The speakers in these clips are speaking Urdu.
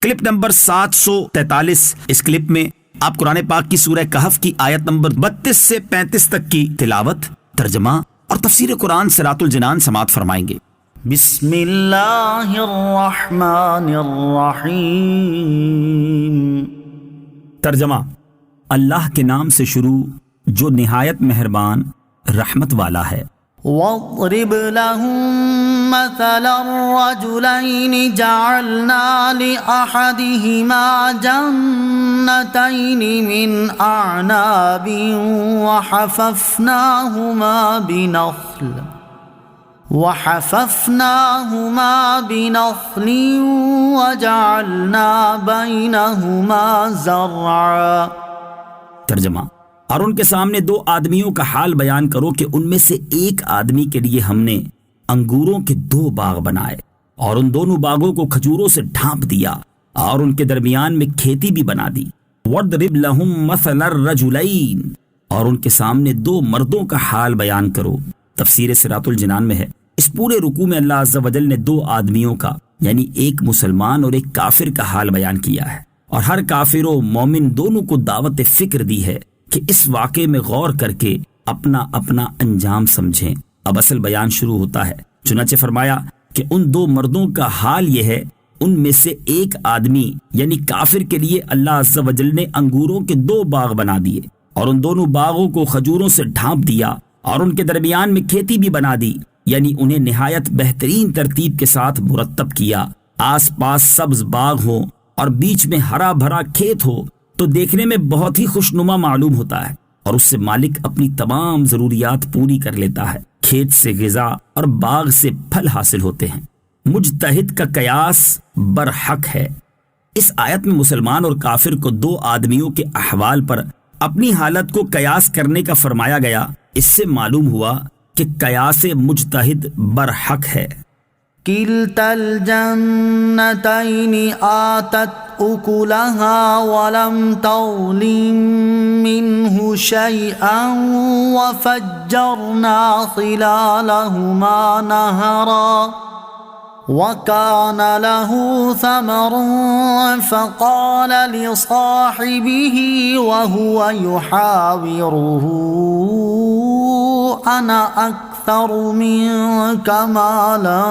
Clip number 743۔ اس کلپ میں آپ قرآن پاک کی سورہ کہف کی آیت نمبر 32 سے 35 تک کی تلاوت، ترجمہ اور تفسیر قرآن صراط الجنان سماعت فرمائیں گے۔ بسم اللہ الرحمن الرحیم۔ ترجمہ: اللہ کے نام سے شروع جو نہایت مہربان رحمت والا ہے۔ وَاضْرِبْ لَهُم مَّثَلًا رَّجُلَيْنِ جَعَلْنَا لِأَحَدِهِمَا جَنَّتَيْنِ مِنْ أَعْنَابٍ وَحَفَفْنَاهُمَا بِنَخْلٍ وَجَعَلْنَا بَيْنَهُمَا زَرْعًا۔ ترجمہ: اور ان کے سامنے دو آدمیوں کا حال بیان کرو کہ ان میں سے ایک آدمی کے لیے ہم نے انگوروں کے 2 باغ بنائے اور ان دونوں باغوں کو کھجوروں سے ڈھانپ دیا اور ان کے درمیان میں کھیتی بھی بنا دی۔ وَاضْرِبْ لَهُم مَّثَلَ الرَّجُلَيْنِ، اور ان کے سامنے 2 مردوں کا حال بیان کرو۔ تفسیر صراط الجنان میں ہے، اس پورے رکوع میں اللہ عز و جل نے 2 آدمیوں کا یعنی ایک مسلمان اور ایک کافر کا حال بیان کیا ہے، اور ہر کافر و مومن دونوں کو دعوت فکر دی ہے کہ اس واقعے میں غور کر کے اپنا اپنا انجام سمجھیں۔ اب اصل بیان شروع ہوتا ہے۔ چنانچہ فرمایا کہ ان 2 مردوں کا حال یہ ہے، ان میں سے ایک آدمی یعنی کافر کے لیے اللہ عز و جل نے انگوروں کے 2 باغ بنا دیے اور ان دونوں باغوں کو کھجوروں سے ڈھانپ دیا اور ان کے درمیان میں کھیتی بھی بنا دی، یعنی انہیں نہایت بہترین ترتیب کے ساتھ مرتب کیا۔ آس پاس سبز باغ ہو اور بیچ میں ہرا بھرا کھیت ہو تو دیکھنے میں بہت ہی خوشنما معلوم ہوتا ہے، اور اس سے مالک اپنی تمام ضروریات پوری کر لیتا ہے۔ کھیت سے غذا اور باغ سے پھل حاصل ہوتے ہیں۔ مجتہد کا قیاس برحق ہے۔ اس آیت میں مسلمان اور کافر کو 2 آدمیوں کے احوال پر اپنی حالت کو قیاس کرنے کا فرمایا گیا۔ اس سے معلوم ہوا کہ قیاس مجتہد برحق ہے۔ كلتا الجنتين آتت أكلها ولم تظلم منه شيئا وفجرنا خلالهما نهرا وكان له ثمر فقال لصاحبه وهو يحاوره أنا أكثر منك مالا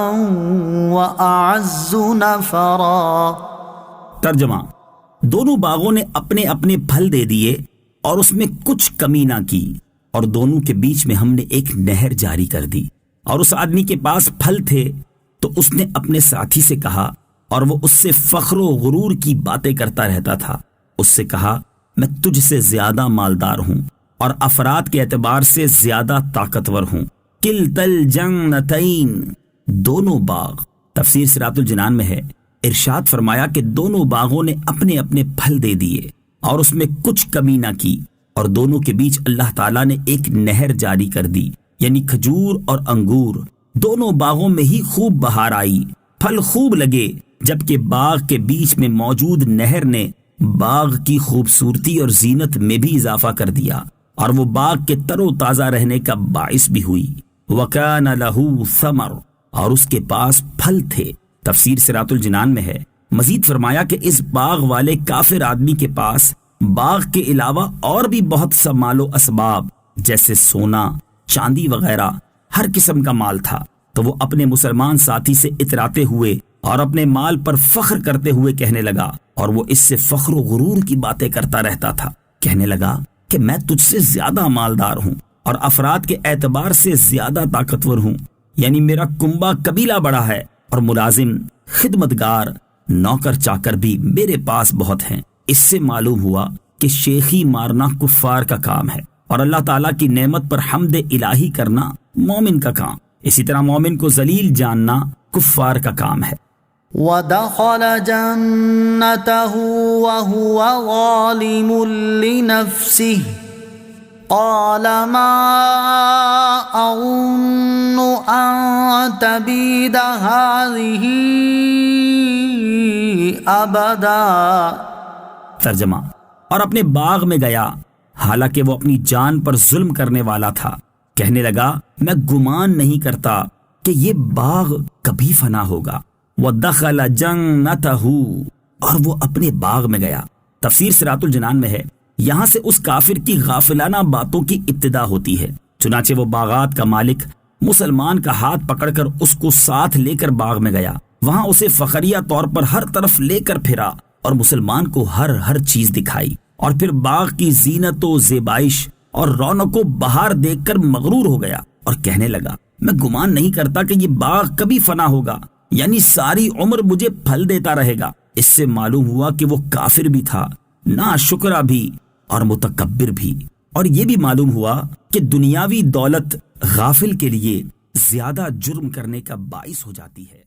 وأعز نفرا۔ ترجمہ: دونوں باغوں نے اپنے اپنے پھل دے دیے اور اس میں کچھ کمی نہ کی، اور دونوں کے بیچ میں ہم نے ایک نہر جاری کر دی۔ اور اس آدمی کے پاس پھل تھے تو اس نے اپنے ساتھی سے کہا، اور وہ اس سے فخر و غرور کی باتیں کرتا رہتا تھا، اس سے کہا میں تجھ سے زیادہ مالدار ہوں اور افراد کے اعتبار سے زیادہ طاقتور ہوں۔ کلتا الجنتین، دونوں باغ۔ تفسیر صراط الجنان میں ہے، ارشاد فرمایا کہ دونوں باغوں نے اپنے اپنے پھل دے دیے اور اس میں کچھ کمی نہ کی، اور دونوں کے بیچ اللہ تعالیٰ نے ایک نہر جاری کر دی، یعنی کھجور اور انگور۔ دونوں باغوں میں ہی خوب بہار آئی، پھل خوب لگے، جبکہ باغ کے بیچ میں موجود نہر نے باغ کی خوبصورتی اور زینت میں بھی اضافہ کر دیا، اور وہ باغ کے تر و تازہ رہنے کا باعث بھی ہوئی۔ وَكَانَ لَهُ ثَمَرٌ، اور اس کے پاس پھل تھے۔ تفسیر صراط الجنان میں ہے، مزید فرمایا کہ اس باغ والے کافر آدمی کے پاس باغ کے علاوہ اور بھی بہت سا مال و اسباب جیسے سونا، چاندی وغیرہ ہر قسم کا مال تھا، تو وہ اپنے مسلمان ساتھی سے اتراتے ہوئے اور اپنے مال پر فخر کرتے ہوئے کہنے لگا، اور وہ اس سے فخر و غرور کی باتیں کرتا رہتا تھا۔ کہنے لگا کہ میں تجھ سے زیادہ مالدار ہوں اور افراد کے اعتبار سے زیادہ طاقتور ہوں، یعنی میرا کنبہ قبیلہ بڑا ہے اور ملازم، خدمتگار، نوکر چاکر بھی میرے پاس بہت ہیں۔ اس سے معلوم ہوا کہ شیخی مارنا کفار کا کام ہے اور اللہ تعالیٰ کی نعمت پر حمد الہی کرنا مومن کا کام، اسی طرح مومن کو ذلیل جاننا کفار کا کام ہے۔ وَدَخَلَ جَنَّتَهُ وَهُوَ ظَالِمٌ لِّنَفْسِهِ قَالَ مَا أَظُنُّ أَن تَبِيدَ هَٰذِهِ أَبَدًا۔ ترجمہ: اور اپنے باغ میں گیا حالانکہ وہ اپنی جان پر ظلم کرنے والا تھا، کہنے لگا میں گمان نہیں کرتا کہ یہ باغ کبھی فنا ہوگا۔ وَدَخَلَ جَنَّتَهُ، اور وہ اپنے باغ میں گیا۔ تفسیر صراط الجنان میں ہے، یہاں سے اس کافر کی غافلانہ باتوں کی ابتدا ہوتی ہے۔ چنانچہ وہ باغات کا مالک مسلمان کا ہاتھ پکڑ کر اس کو ساتھ لے کر باغ میں گیا، وہاں اسے فخریہ طور پر ہر طرف لے کر پھرا اور مسلمان کو ہر چیز دکھائی، اور پھر باغ کی زینت و زیبائش اور رونق و بہار دیکھ کر مغرور ہو گیا اور کہنے لگا، میں گمان نہیں کرتا کہ یہ باغ کبھی فنا ہوگا، یعنی ساری عمر مجھے پھل دیتا رہے گا۔ اس سے معلوم ہوا کہ وہ کافر بھی تھا، ناشکرا بھی اور متکبر بھی، اور یہ بھی معلوم ہوا کہ دنیاوی دولت غافل کے لیے زیادہ جرم کرنے کا باعث ہو جاتی ہے۔